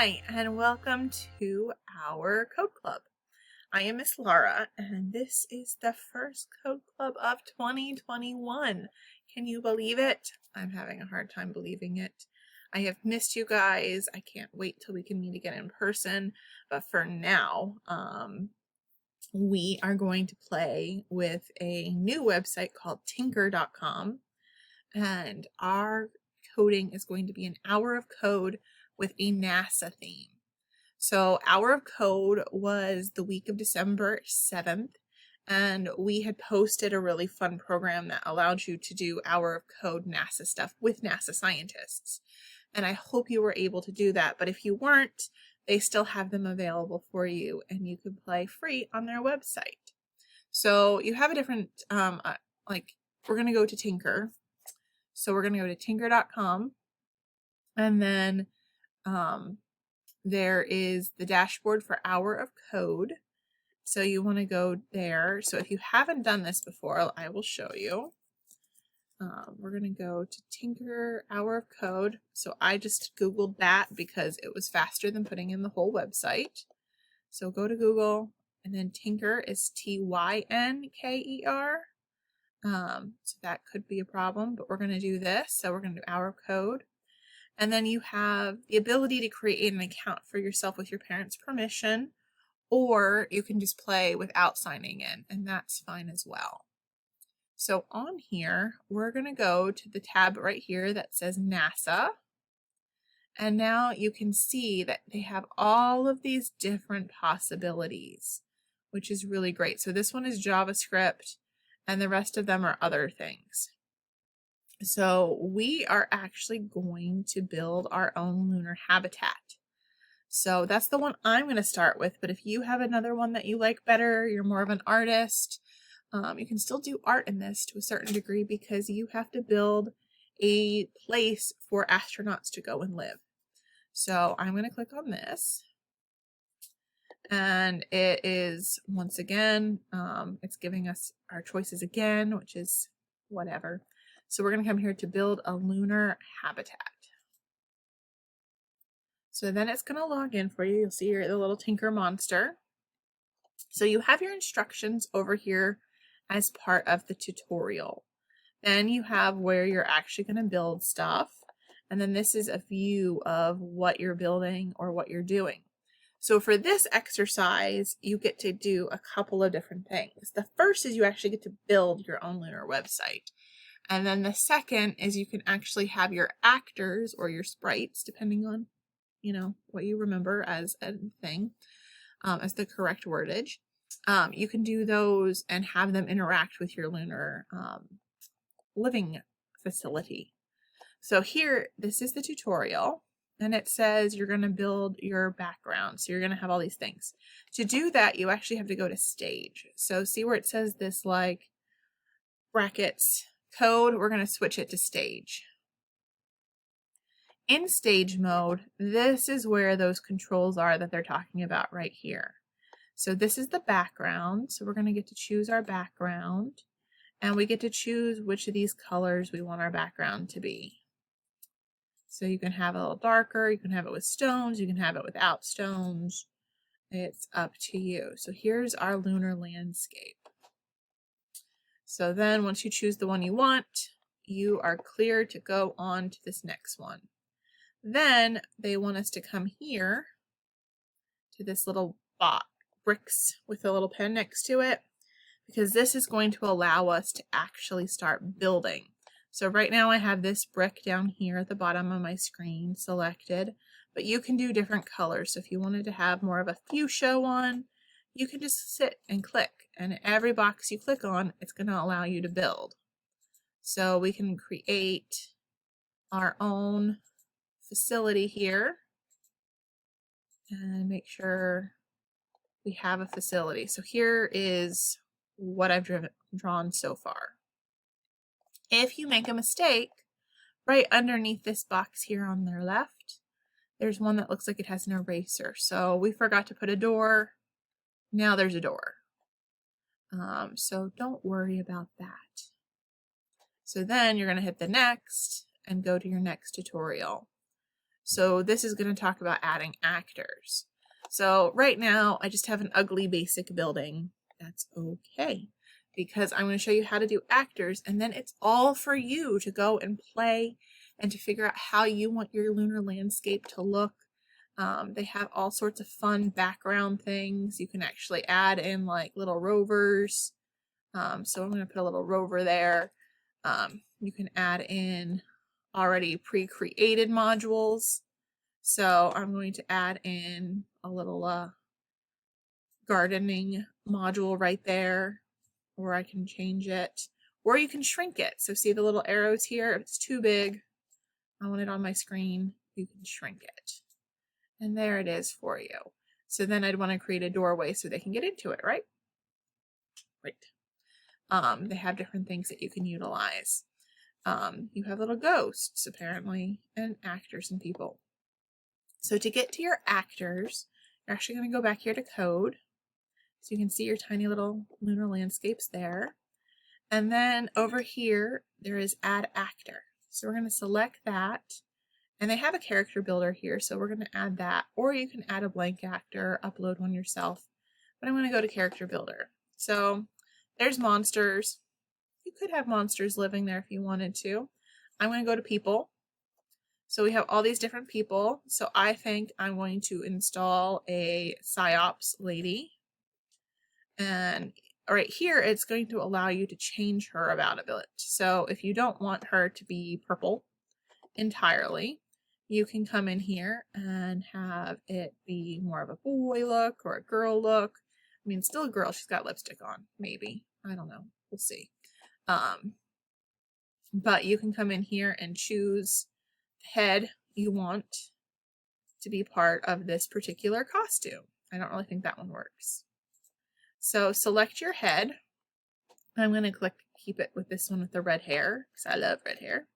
Hi, and welcome to our Code Club. I am Miss Laura, and this is the first Code Club of 2021. Can you believe it? I'm having a hard time believing it. I have missed you guys. I can't wait till we can meet again in person. But for now, we are going to play with a new website called Tynker.com. And our coding is going to be an hour of code with a NASA theme. So Hour of Code was the week of December 7th, and we had posted a really fun program that allowed you to do Hour of Code NASA stuff with NASA scientists. And I hope you were able to do that, but if you weren't, they still have them available for you, and you can play free on their website. So you have a different, we're going to go to Tynker. So we're going to go to Tynker.com, and then there is the dashboard for Hour of Code. So you want to go there. So if you haven't done this before, I will show you. We're going to go to Tynker Hour of Code. So I just Googled that because it was faster than putting in the whole website. So go to Google, and then Tynker is Tynker. So that could be a problem, but we're going to do this. So we're going to do Hour of Code. And then you have the ability to create an account for yourself with your parents' permission, or you can just play without signing in, and that's fine as well. So on here, we're going to go to the tab right here that says NASA. And now you can see that they have all of these different possibilities, which is really great. So this one is JavaScript, and the rest of them are other things. So we are actually going to build our own lunar habitat. So that's the one I'm going to start with, but if you have another one that you like better, you're more of an artist, you can still do art in this to a certain degree because you have to build a place for astronauts to go and live. So I'm going to click on this, and it is, once again, it's giving us our choices again, which is whatever. So we're going to come here to build a lunar habitat. So then it's going to log in for you. You'll see the little Tynker monster. So you have your instructions over here as part of the tutorial. Then you have where you're actually going to build stuff. And then this is a view of what you're building or what you're doing. So for this exercise, you get to do a couple of different things. The first is you actually get to build your own lunar website. And then the second is you can actually have your actors or your sprites, depending on, what you remember as a thing, as the correct wordage. You can do those and have them interact with your lunar living facility. So here, this is the tutorial, and it says you're going to build your background. So you're going to have all these things. To do that, you actually have to go to stage. So see where it says this brackets code, we're going to switch it to stage. In stage mode, this is where those controls are that they're talking about right here. So this is the background. So we're going to get to choose our background, and we get to choose which of these colors we want our background to be. So you can have it a little darker, you can have it with stones, you can have it without stones. It's up to you. So here's our lunar landscape. So then once you choose the one you want, you are clear to go on to this next one. Then they want us to come here to this little bricks with a little pen next to it, because this is going to allow us to actually start building. So right now I have this brick down here at the bottom of my screen selected, but you can do different colors. So if you wanted to have more of a fuchsia one, you can just sit and click, and every box you click on, it's going to allow you to build. So we can create our own facility here and make sure we have a facility. So here is what I've drawn so far. If you make a mistake, right underneath this box here on their left, there's one that looks like it has an eraser. So we forgot to put a door. Now there's a door. So don't worry about that. So then you're going to hit the next and go to your next tutorial. So this is going to talk about adding actors. So right now I just have an ugly basic building. That's okay, because I'm going to show you how to do actors, and then it's all for you to go and play and to figure out how you want your lunar landscape to look. They have all sorts of fun background things. You can actually add in like little rovers. So I'm going to put a little rover there. You can add in already pre-created modules. So I'm going to add in a little gardening module right there, or I can change it, or you can shrink it. So see the little arrows here? If it's too big, I want it on my screen, you can shrink it. And there it is for you. So then I'd want to create a doorway so they can get into it, right? Right. They have different things that you can utilize. You have little ghosts, apparently, and actors and people. So to get to your actors, you're actually going to go back here to code. So you can see your tiny little lunar landscapes there. And then over here, there is add actor. So we're going to select that. And they have a character builder here, so we're going to add that. Or you can add a blank actor, upload one yourself. But I'm going to go to character builder. So there's monsters. You could have monsters living there if you wanted to. I'm going to go to people. So we have all these different people. So I think I'm going to install a psyops lady. And right here, it's going to allow you to change her about a bit. So if you don't want her to be purple entirely, you can come in here and have it be more of a boy look or a girl look. I mean, still a girl. She's got lipstick on, maybe. I don't know. We'll see. But you can come in here and choose the head you want to be part of this particular costume. I don't really think that one works. So select your head. I'm going to click keep it with this one with the red hair because I love red hair.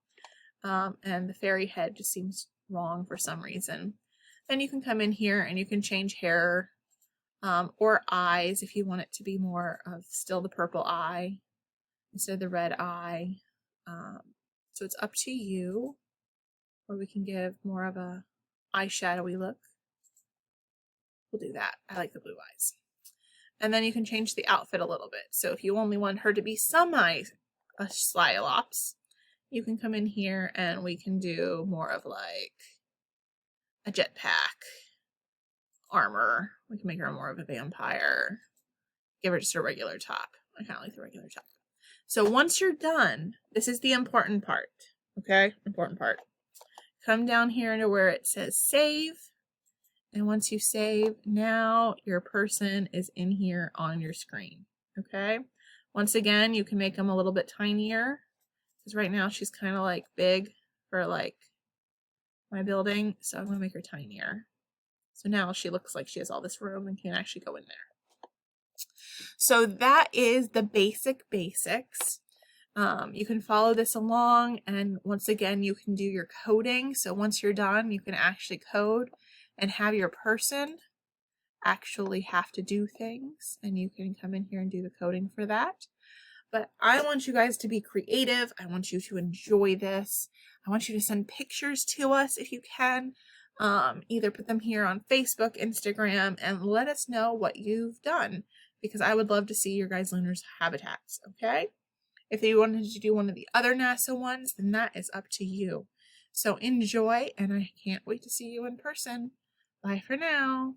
And the fairy head just seems wrong for some reason. Then you can come in here and you can change hair or eyes if you want it to be more of still the purple eye instead of the red eye. So it's up to you, or we can give more of a eyeshadowy look. We'll do that. I like the blue eyes. And then you can change the outfit a little bit. So if you only want her to be a Slylops, you can come in here and we can do more of like a jetpack, armor. We can make her more of a vampire. Give her just a regular top. I kind of like the regular top. So once you're done, this is the important part. Okay? Important part. Come down here to where it says save. And once you save, now your person is in here on your screen. Okay? Once again, you can make them a little bit tinier. Because right now she's kind of like big for like my building. So I'm going to make her tinier. So now she looks like she has all this room and can actually go in there. So that is the basics. You can follow this along, and once again, you can do your coding. So once you're done, you can actually code and have your person actually have to do things, and you can come in here and do the coding for that. But I want you guys to be creative. I want you to enjoy this. I want you to send pictures to us if you can. Either put them here on Facebook, Instagram, and let us know what you've done, because I would love to see your guys' Lunar Habitats, okay? If you wanted to do one of the other NASA ones, then that is up to you. So enjoy, and I can't wait to see you in person. Bye for now.